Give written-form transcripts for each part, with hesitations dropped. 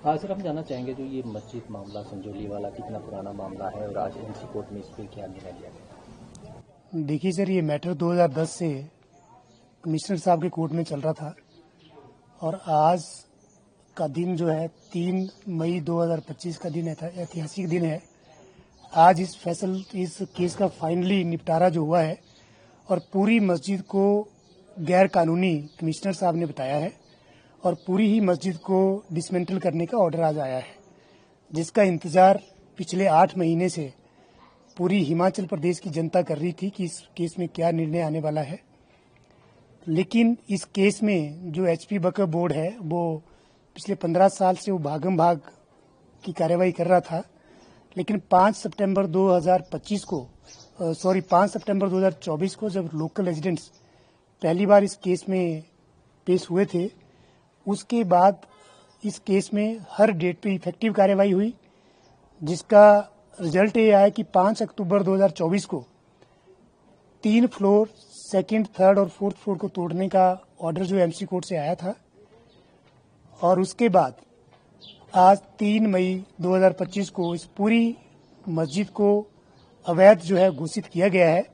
हाँ सर, हम जानना चाहेंगे जो ये मस्जिद मामला संजौली वाला कितना पुराना मामला है और आज एमसी कोर्ट में इस पर क्या निर्णय लिया गया? देखिए सर, ये मैटर 2010 से कमिश्नर साहब के कोर्ट में चल रहा था और आज का दिन जो है 3 मई 2025 का दिन है, ऐतिहासिक दिन है। आज इस केस का फाइनली निपटारा जो हुआ है और पूरी मस्जिद को गैर कानूनी कमिश्नर साहब ने बताया है और पूरी ही मस्जिद को डिसमेंटल करने का ऑर्डर आज आया है, जिसका इंतजार पिछले 8 महीने से पूरी हिमाचल प्रदेश की जनता कर रही थी कि इस केस में क्या निर्णय आने वाला है। लेकिन इस केस में जो एचपी वक्फ बोर्ड है वो पिछले 15 साल से वो भागम भाग की कार्रवाई कर रहा था, लेकिन 5 सितंबर 2024 को जब लोकल रेजिडेंट्स पहली बार इस केस में पेश हुए थे, उसके बाद इस केस में हर डेट पे इफेक्टिव कार्रवाई हुई, जिसका रिजल्ट ये आया कि 5 अक्टूबर 2024 को 3 फ्लोर, सेकंड, थर्ड और फोर्थ फ्लोर को तोड़ने का ऑर्डर जो एमसी कोर्ट से आया था और उसके बाद आज 3 मई 2025 को इस पूरी मस्जिद को अवैध जो है घोषित किया गया है।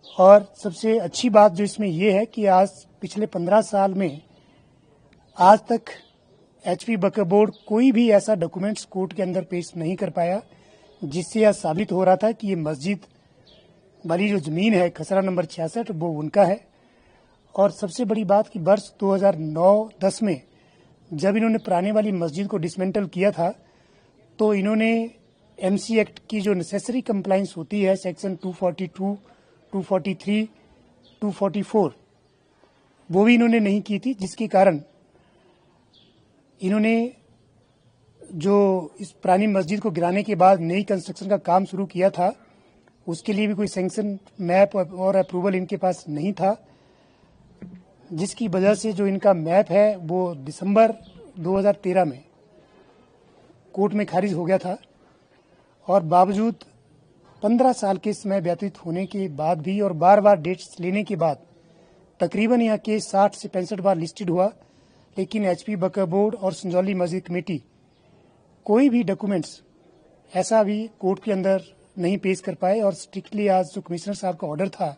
और सबसे अच्छी बात जो इसमें यह है कि आज पिछले 15 साल में आज तक एचपी वक्फ बोर्ड कोई भी ऐसा डॉक्यूमेंट्स कोर्ट के अंदर पेश नहीं कर पाया, जिससे यह साबित हो रहा था कि ये मस्जिद वाली जो जमीन है खसरा नंबर 66 वो उनका है। और सबसे बड़ी बात कि वर्ष 2009-10 में जब इन्होंने पुराने वाली मस्जिद को डिसमेंटल किया था तो इन्होंने एमसी एक्ट की जो नेसेसरी कंप्लायंस होती है सेक्शन 242, 243, 244 वो भी इन्होंने नहीं की थी, जिसके कारण इन्होंने जो इस पुरानी मस्जिद को गिराने के बाद नई कंस्ट्रक्शन का काम शुरू किया था उसके लिए भी कोई सैंक्शन मैप और अप्रूवल इनके पास नहीं था, जिसकी वजह से जो इनका मैप है वो दिसंबर 2013 में कोर्ट में खारिज हो गया था। और बावजूद 15 साल के समय व्यतीत होने के बाद भी और बार बार डेट्स लेने के बाद तकरीबन यह केस 60 से 65 बार लिस्टेड हुआ, लेकिन एचपी वक्फ बोर्ड और संजौली मस्जिद कमेटी कोई भी डॉक्यूमेंट्स ऐसा भी कोर्ट के अंदर नहीं पेश कर पाए। और स्ट्रिक्टली आज जो कमिश्नर साहब का ऑर्डर था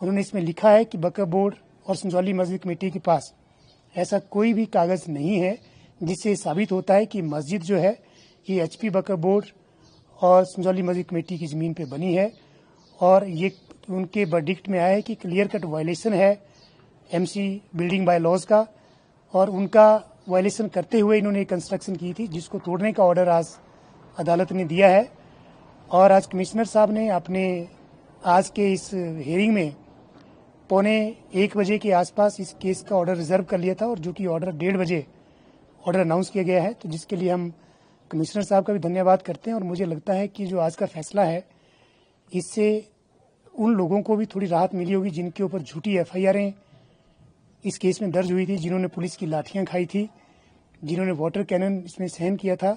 उन्होंने इसमें लिखा है कि वक्फ बोर्ड और संजौली मस्जिद कमेटी के पास ऐसा कोई भी कागज नहीं है जिससे साबित होता है कि मस्जिद जो है ये एचपी वक्फ बोर्ड और संजौली मस्जिद कमेटी की ज़मीन पे बनी है। और ये उनके वर्डिक्ट में आया है कि क्लियर कट वायलेशन है एमसी बिल्डिंग बाय लॉज का, और उनका वायलेशन करते हुए इन्होंने कंस्ट्रक्शन की थी जिसको तोड़ने का ऑर्डर आज अदालत ने दिया है। और आज कमिश्नर साहब ने अपने आज के इस हियरिंग में 1:45 बजे के आसपास इस केस का ऑर्डर रिजर्व कर लिया था, और जो कि ऑर्डर 1:30 बजे ऑर्डर अनाउंस किया गया है, तो जिसके लिए हम कमिश्नर साहब का भी धन्यवाद करते हैं। और मुझे लगता है कि जो आज का फैसला है इससे उन लोगों को भी थोड़ी राहत मिली होगी जिनके ऊपर झूठी एफआईआरें इस केस में दर्ज हुई थी, जिन्होंने पुलिस की लाठियां खाई थी, जिन्होंने वाटर कैनन इसमें सहन किया था।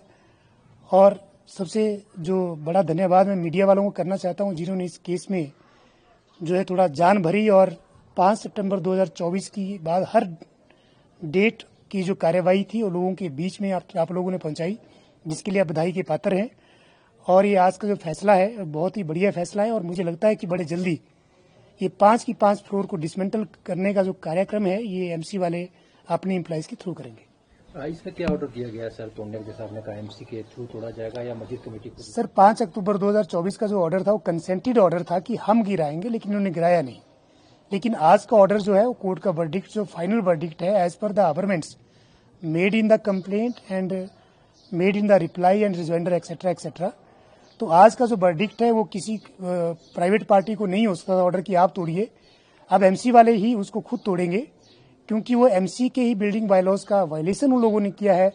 और सबसे जो बड़ा धन्यवाद मैं मीडिया वालों को करना चाहता हूं जिन्होंने इस केस में जो है थोड़ा जान भरी और 5 सितंबर 2024 की बाद हर डेट की जो कार्यवाही थी वो लोगों के बीच में आप लोगों ने पहुंचाई, जिसके लिए आप बधाई के पात्र हैं। और ये आज का जो फैसला है बहुत ही बढ़िया फैसला है और मुझे लगता है कि बड़े जल्दी ये 5 की 5 फ्लोर को डिसमेंटल करने का जो कार्यक्रम है ये एमसी वाले अपने एम्प्लॉइज के थ्रू करेंगे। इसमें क्या ऑर्डर दिया गया सर? तोड़ने के जैसा आपने कहा एमसी के थ्रू तोड़ा जाएगा या मस्जिद कमेटी को? सर 5 अक्टूबर 2024 का जो ऑर्डर था वो कंसेंटेड ऑर्डर था कि हम गिराएंगे, लेकिन उन्होंने गिराया नहीं। लेकिन आज का ऑर्डर जो है वो कोर्ट का वर्डिक्ट जो फाइनल वर्डिक्ट है as per the averments made in the complaint and made in the reply and rejoinder etcetera etcetera. तो आज का जो वर्डिक्ट है वो किसी प्राइवेट पार्टी को नहीं हो सकता ऑर्डर कि आप तोड़िए। अब एमसी वाले ही उसको खुद तोड़ेंगे, क्योंकि वो एमसी के ही बिल्डिंग बायलॉज का वायलेशन उन लोगों ने किया है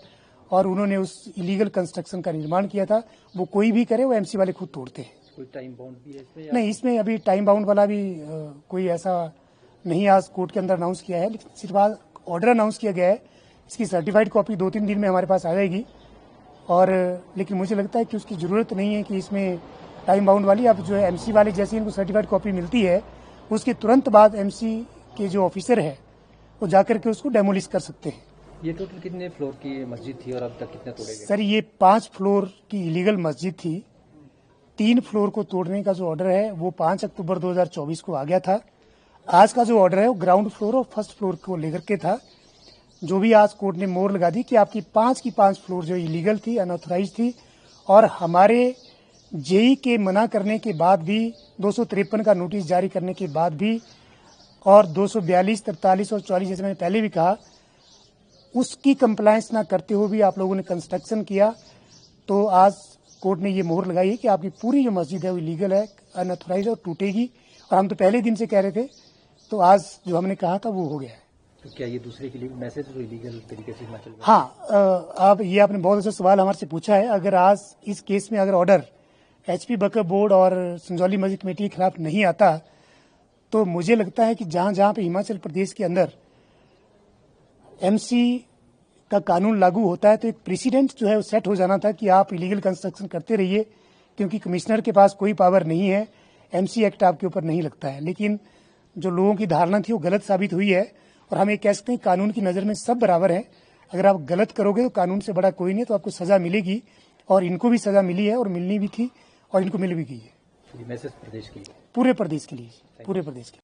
और उन्होंने उस इलीगल कंस्ट्रक्शन का निर्माण किया था। वो कोई भी करे वो एमसी वाले खुद तोड़ते हैं। कोई टाइम बाउंड भी है इसमें? नहीं, इसमें अभी टाइम बाउंड वाला भी कोई ऐसा नहीं आज कोर्ट के अंदर अनाउंस किया है, लेकिन सिर्फ आज ऑर्डर अनाउंस किया गया है। इसकी सर्टिफाइड कॉपी 2-3 दिन में हमारे पास आ जाएगी। और लेकिन मुझे लगता है कि उसकी ज़रूरत नहीं है कि इसमें टाइम बाउंड वाली। अब जो है एमसी वाले जैसे इनको सर्टिफाइड कॉपी मिलती है उसके तुरंत बाद एमसी के जो ऑफिसर है वो जाकर के उसको डेमोलिश कर सकते हैं। ये टोटल कितने फ्लोर की मस्जिद थी और अब तक कितने तोड़े गए? सर, ये 5 फ्लोर की इलीगल मस्जिद थी। 3 फ्लोर को तोड़ने का जो ऑर्डर है वो 5 अक्टूबर 2024 को आ गया था। आज का जो ऑर्डर है वो ग्राउंड फ्लोर और फर्स्ट फ्लोर को लेकर के था। जो भी आज कोर्ट ने मोहर लगा दी कि आपकी 5 की 5 फ्लोर जो इलीगल थी, अनऑथराइज थी, और हमारे जेई के मना करने के बाद भी, 253 का नोटिस जारी करने के बाद भी, और 242, 43 और 44 जैसे मैंने पहले भी कहा, उसकी कंप्लायंस ना करते हुए भी आप लोगों ने कंस्ट्रक्शन किया। तो आज कोर्ट ने ये मोहर लगाई है कि आपकी पूरी जो मस्जिद है वो इलीगल है, अनऑथराइज और टूटेगी। और हम तो पहले दिन से कह रहे थे, तो आज जो हमने कहा था वो हो गया है। तो क्या ये दूसरे के लिए मैसेज जो इलीगल तरीके से हिमाचल में? हाँ, अब ये आपने बहुत अच्छा सवाल हमारे से पूछा है। अगर आज इस केस में अगर ऑर्डर एचपी वक्फ बोर्ड और संजौली मस्जिद कमेटी के खिलाफ नहीं आता, तो मुझे लगता है कि जहां जहां पे हिमाचल प्रदेश के अंदर एमसी का कानून लागू होता है, तो एक प्रेसिडेंट जो है वो सेट हो जाना था कि आप इलीगल कंस्ट्रक्शन करते रहिए, क्योंकि कमिश्नर के पास कोई पावर नहीं है, एमसी एक्ट आपके ऊपर नहीं लगता है। लेकिन जो लोगों की धारणा थी वो गलत साबित हुई है, और हम ये कह सकते हैं कानून की नज़र में सब बराबर हैं। अगर आप गलत करोगे तो कानून से बड़ा कोई नहीं, तो आपको सजा मिलेगी, और इनको भी सजा मिली है और मिलनी भी थी, और इनको मिल भी गई है। मैसेज प्रदेश के लिए, पूरे प्रदेश के लिए, पूरे प्रदेश के लिए।